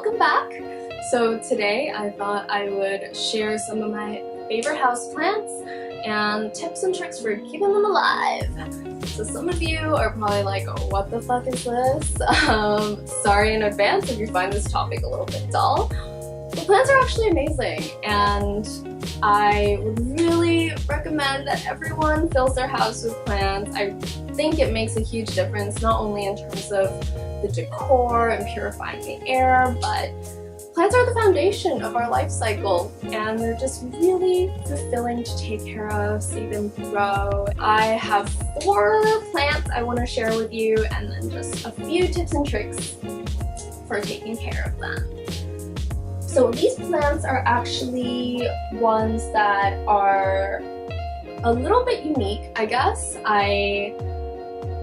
welcome back! So today I thought I would share some of my favorite houseplants and tips and tricks for keeping them alive. So some of you are probably like, oh, what the fuck is this? Sorry in advance if you find this topic a little bit dull. The plants are actually amazing, and I would really recommend that everyone fills their house with plants. I think it makes a huge difference, not only in terms of the decor and purifying the air, but plants are the foundation of our life cycle, and they're just really fulfilling to take care of, see them grow. I have 4 plants I want to share with you, and then just a few tips and tricks for taking care of them. So these plants are actually ones that are a little bit unique, I guess. I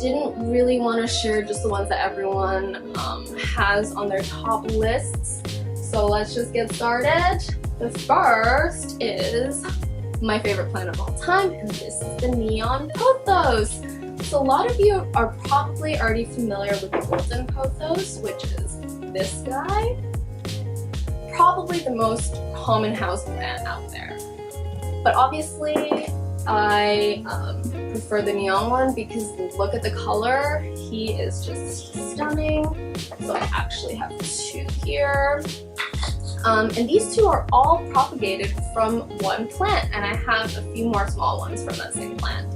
didn't really want to share just the ones that everyone has on their top lists. So let's just get started. The first is my favorite plant of all time, and this is the neon pothos. So a lot of you are probably already familiar with the golden pothos, which is this guy. Probably the most common house plant out there. But obviously I prefer the neon one because look at the color. He is just stunning. So I actually have 2 here. And these 2 are all propagated from one plant, and I have a few more small ones from that same plant.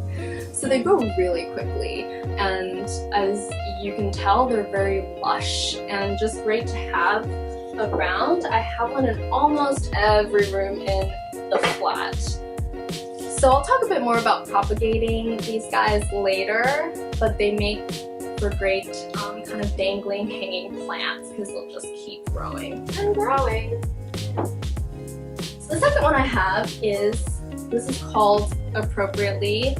So they grow really quickly, and as you can tell, they're very lush and just great to have around. I have one in almost every room in the flat. So I'll talk a bit more about propagating these guys later, but they make for great kind of dangling hanging plants because they'll just keep growing and growing. So the second one I have is, this is called appropriately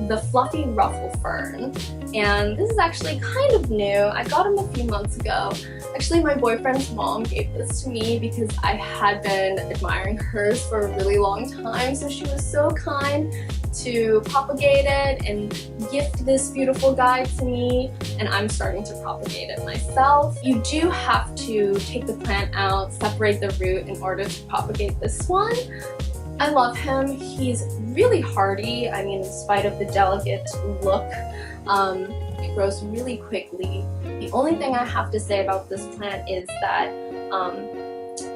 the fluffy Ruffle Fern, and this is actually kind of new. I got him a few months ago. Actually, my boyfriend's mom gave this to me because I had been admiring hers for a really long time, so she was so kind to propagate it and gift this beautiful guy to me, and I'm starting to propagate it myself. You do have to take the plant out, separate the root in order to propagate this one. I love him. He's really hardy. I mean, in spite of the delicate look, it grows really quickly. The only thing I have to say about this plant is that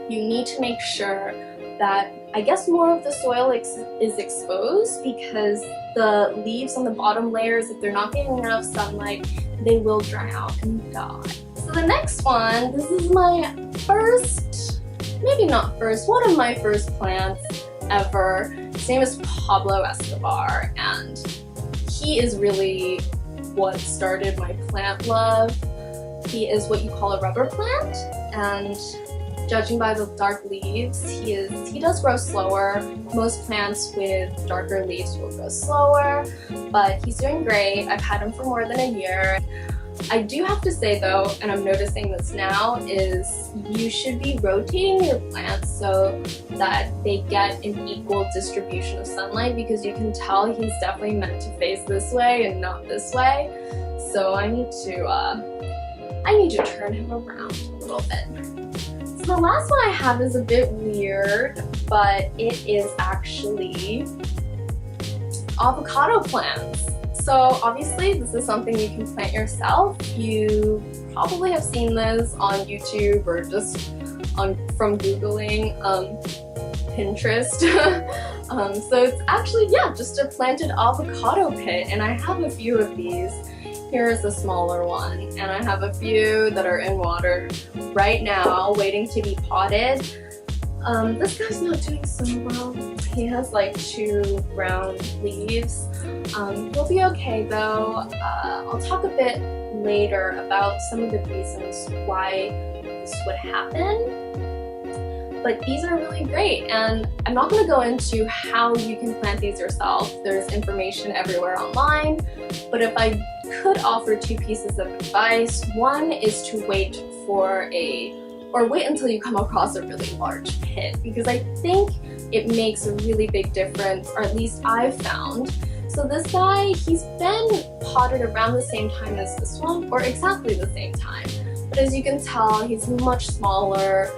you need to make sure that, I guess, more of the soil is exposed, because the leaves on the bottom layers, if they're not getting enough sunlight, they will dry out and die. So the next one, this is my first, maybe not first, one of my first plants ever. His name is Pablo Escobar, and he is really what started my plant love. He is what you call a rubber plant, and judging by the dark leaves, he does grow slower. Most plants with darker leaves will grow slower, but he's doing great. I've had him for more than a year. I do have to say though, and I'm noticing this now, is you should be rotating your plants so that they get an equal distribution of sunlight, because you can tell he's definitely meant to face this way and not this way. So I need to turn him around a little bit. So the last one I have is a bit weird, but it is actually avocado plants. So obviously this is something you can plant yourself. You probably have seen this on YouTube or just from Googling Pinterest. So it's actually, yeah, just a planted avocado pit, and I have a few of these. Here's a smaller one, and I have a few that are in water right now waiting to be potted. This guy's not doing so well. He has like 2 brown leaves. He'll be okay though. I'll talk a bit later about some of the reasons why this would happen. But these are really great, and I'm not going to go into how you can plant these yourself. There's information everywhere online, but if I could offer 2 pieces of advice, one is to wait until you come across a really large pit, because I think it makes a really big difference, or at least I've found. So this guy, he's been potted around the same time as this one, or exactly the same time. But as you can tell, he's much smaller.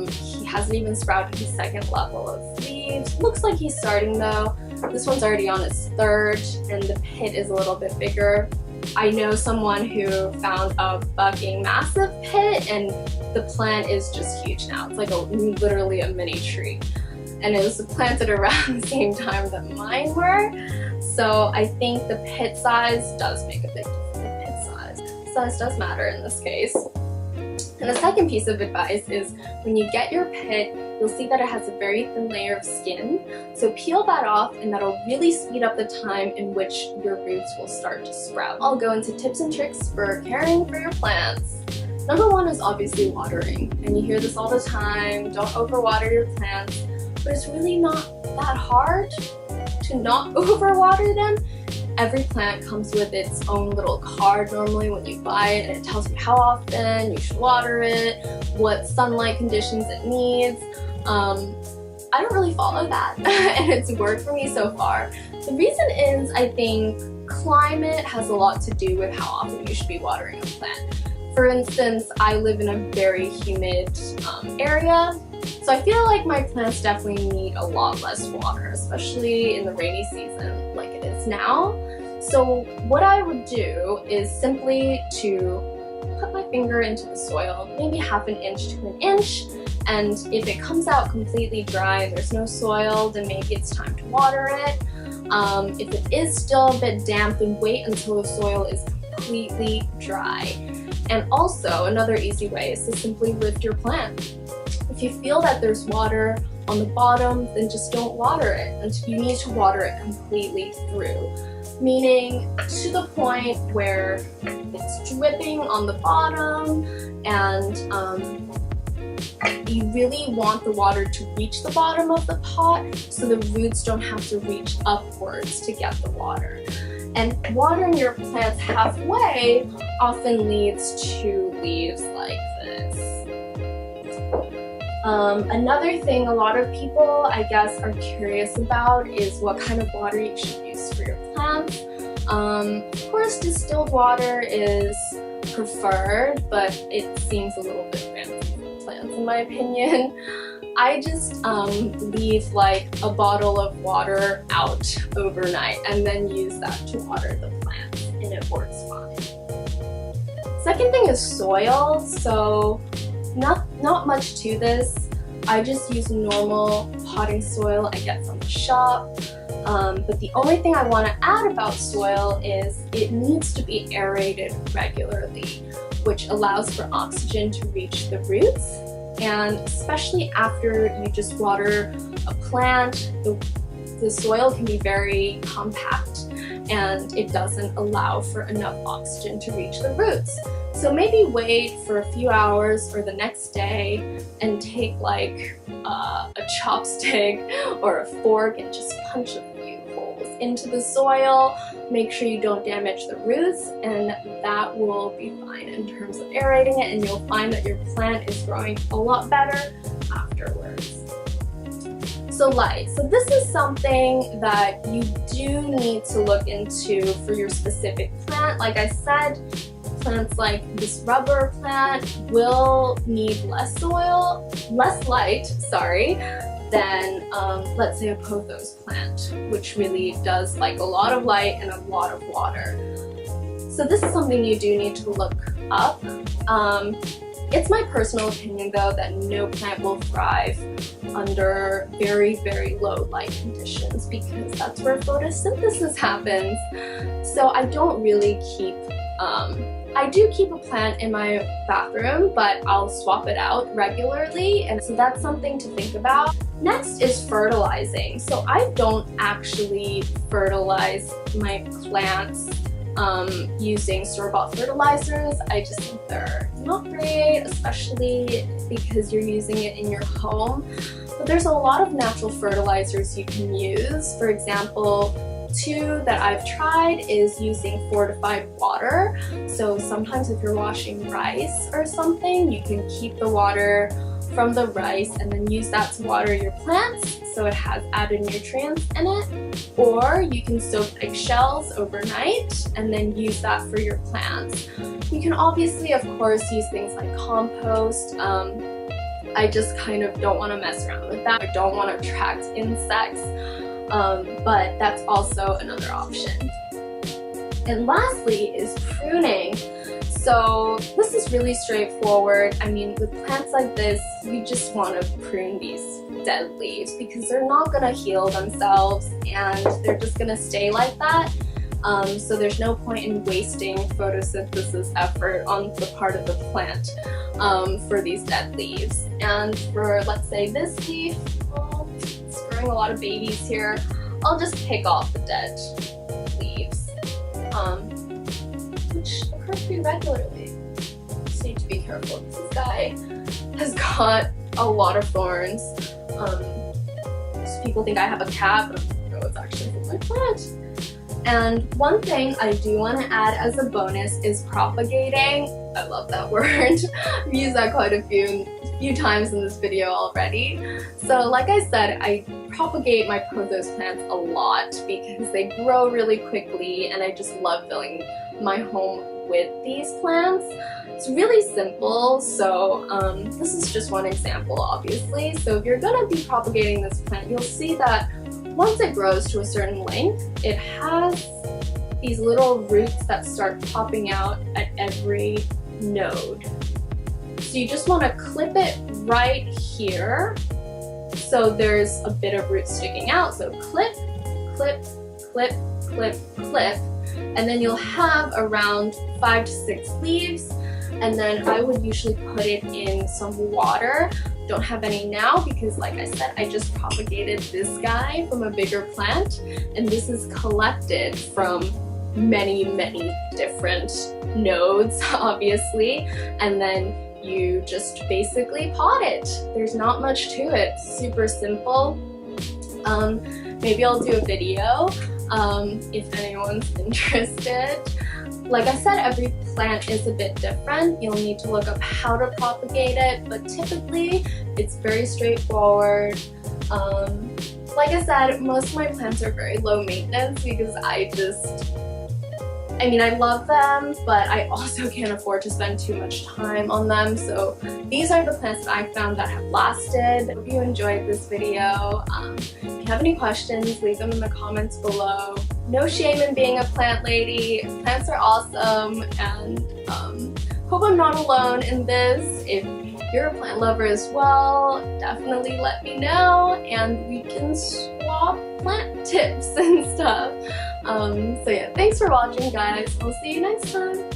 He hasn't even sprouted his second level of leaves. Looks like he's starting though. This one's already on its third, and the pit is a little bit bigger. I know someone who found a bugging massive pit, and the plant is just huge now. It's like literally a mini tree. And it was planted around the same time that mine were. So I think the pit size does make a big difference. The pit size does matter in this case. And the second piece of advice is when you get your pit, you'll see that it has a very thin layer of skin. So peel that off, and that'll really speed up the time in which your roots will start to sprout. I'll go into tips and tricks for caring for your plants. Number one is obviously watering. And you hear this all the time, don't overwater your plants. But it's really not that hard to not overwater them. Every plant comes with its own little card normally when you buy it, and it tells you how often you should water it, what sunlight conditions it needs. I don't really follow that, and it's worked for me so far. The reason is I think climate has a lot to do with how often you should be watering a plant. For instance, I live in a very humid area, so I feel like my plants definitely need a lot less water, especially in the rainy season like it is now. So what I would do is simply to put my finger into the soil, maybe half an inch to an inch, and if it comes out completely dry and there's no soil, then maybe it's time to water it. If it is still a bit damp, then wait until the soil is completely dry. And also, another easy way is to simply lift your plant. If you feel that there's water on the bottom, then just don't water it until you need to water it completely through. Meaning to the point where it's dripping on the bottom, and you really want the water to reach the bottom of the pot so the roots don't have to reach upwards to get the water. And watering your plants halfway often leads to leaves like this. Another thing a lot of people, I guess, are curious about is what kind of water you should use for your plants. Of course, distilled water is preferred, but it seems a little bit fancy for plants in my opinion. I just leave like a bottle of water out overnight and then use that to water the plants, and it works fine. Second thing is soil. So not much to this. I just use normal potting soil I get from the shop. But the only thing I want to add about soil is it needs to be aerated regularly, which allows for oxygen to reach the roots. And especially after you just water a plant, the soil can be very compact and it doesn't allow for enough oxygen to reach the roots. So maybe wait for a few hours or the next day and take like a chopstick or a fork and just punch a few holes into the soil. Make sure you don't damage the roots, and that will be fine in terms of aerating it, and you'll find that your plant is growing a lot better afterwards. So light. So this is something that you do need to look into for your specific plant. Like I said, plants like this rubber plant will need less light, than let's say a pothos plant, which really does like a lot of light and a lot of water. So this is something you do need to look up. It's my personal opinion though that no plant will thrive under very, very low light conditions, because that's where photosynthesis happens. So I don't really keep I do keep a plant in my bathroom, but I'll swap it out regularly, and so that's something to think about. Next is fertilizing. So I don't actually fertilize my plants using store-bought fertilizers. I just think they're not great, especially because you're using it in your home. But there's a lot of natural fertilizers you can use. For example, two that I've tried is using fortified water. So sometimes if you're washing rice or something, you can keep the water from the rice and then use that to water your plants so it has added nutrients in it. Or you can soak eggshells overnight and then use that for your plants. You can obviously, of course, use things like compost. I just kind of don't want to mess around with that. I don't want to attract insects, but that's also another option. And lastly is pruning. So this is really straightforward. I mean, with plants like this, you just want to prune these dead leaves because they're not going to heal themselves and they're just going to stay like that. So there's no point in wasting photosynthesis effort on the part of the plant for these dead leaves. And for, let's say, this leaf, well, it's growing a lot of babies here, I'll just pick off the dead leaves, which occurs pretty regularly. Just need to be careful. This guy has got a lot of thorns. So people think I have a cat, but no, it's actually from my plant. And one thing I do want to add as a bonus is propagating. I love that word. I've used that quite a few times in this video already. So like I said, I propagate my Pothos plants a lot because they grow really quickly and I just love filling my home with these plants. It's really simple, so this is just one example obviously. So if you're going to be propagating this plant, you'll see that once it grows to a certain length, it has these little roots that start popping out at every node. So you just want to clip it right here so there's a bit of root sticking out. So clip, clip, clip, clip, clip, and then you'll have around 5 to 6 leaves. And then I would usually put it in some water. Don't have any now because, like I said, I just propagated this guy from a bigger plant, and this is collected from many different nodes, obviously, and then you just basically pot it. There's not much to it, super simple. Maybe I'll do a video if anyone's interested. Like I said, every plant is a bit different. You'll need to look up how to propagate it, but typically it's very straightforward. Like I said, most of my plants are very low maintenance because I love them, but I also can't afford to spend too much time on them. So these are the plants that I found that have lasted. Hope you enjoyed this video. If you have any questions, leave them in the comments below. No shame in being a plant lady. Plants are awesome, and hope I'm not alone in this. If you're a plant lover as well, definitely let me know and we can swap plant tips and stuff. So yeah, thanks for watching guys. I'll see you next time.